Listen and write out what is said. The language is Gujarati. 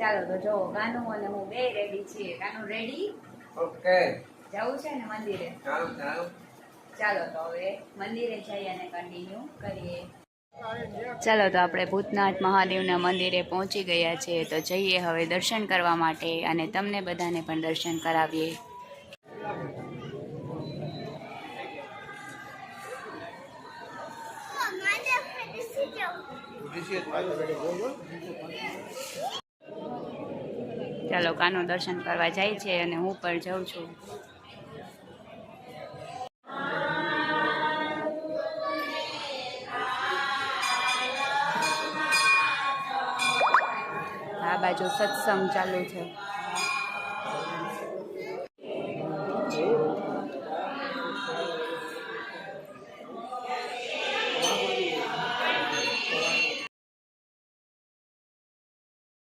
ચાલો તો જો કાનુ અને હું બે રેડી છીએ. કાનુ રેડી? ઓકે. જવું છે ને મંદિરે? ચાલો તો હવે મંદિરે જઈએ અને કન્ટિન્યુ કરીએ. ચાલો તો આપણે ભૂતનાથ મહાદેવના મંદિરે પહોંચી ગયા છીએ. તો જઈએ હવે દર્શન કરવા માટે અને તમને બધાને પણ દર્શન કરાવીએ. ચાલો કાનો દર્શન કરવા જાય છે અને હું પણ જાઉં છું. આ બાજુ સત્સંગ ચાલુ છે.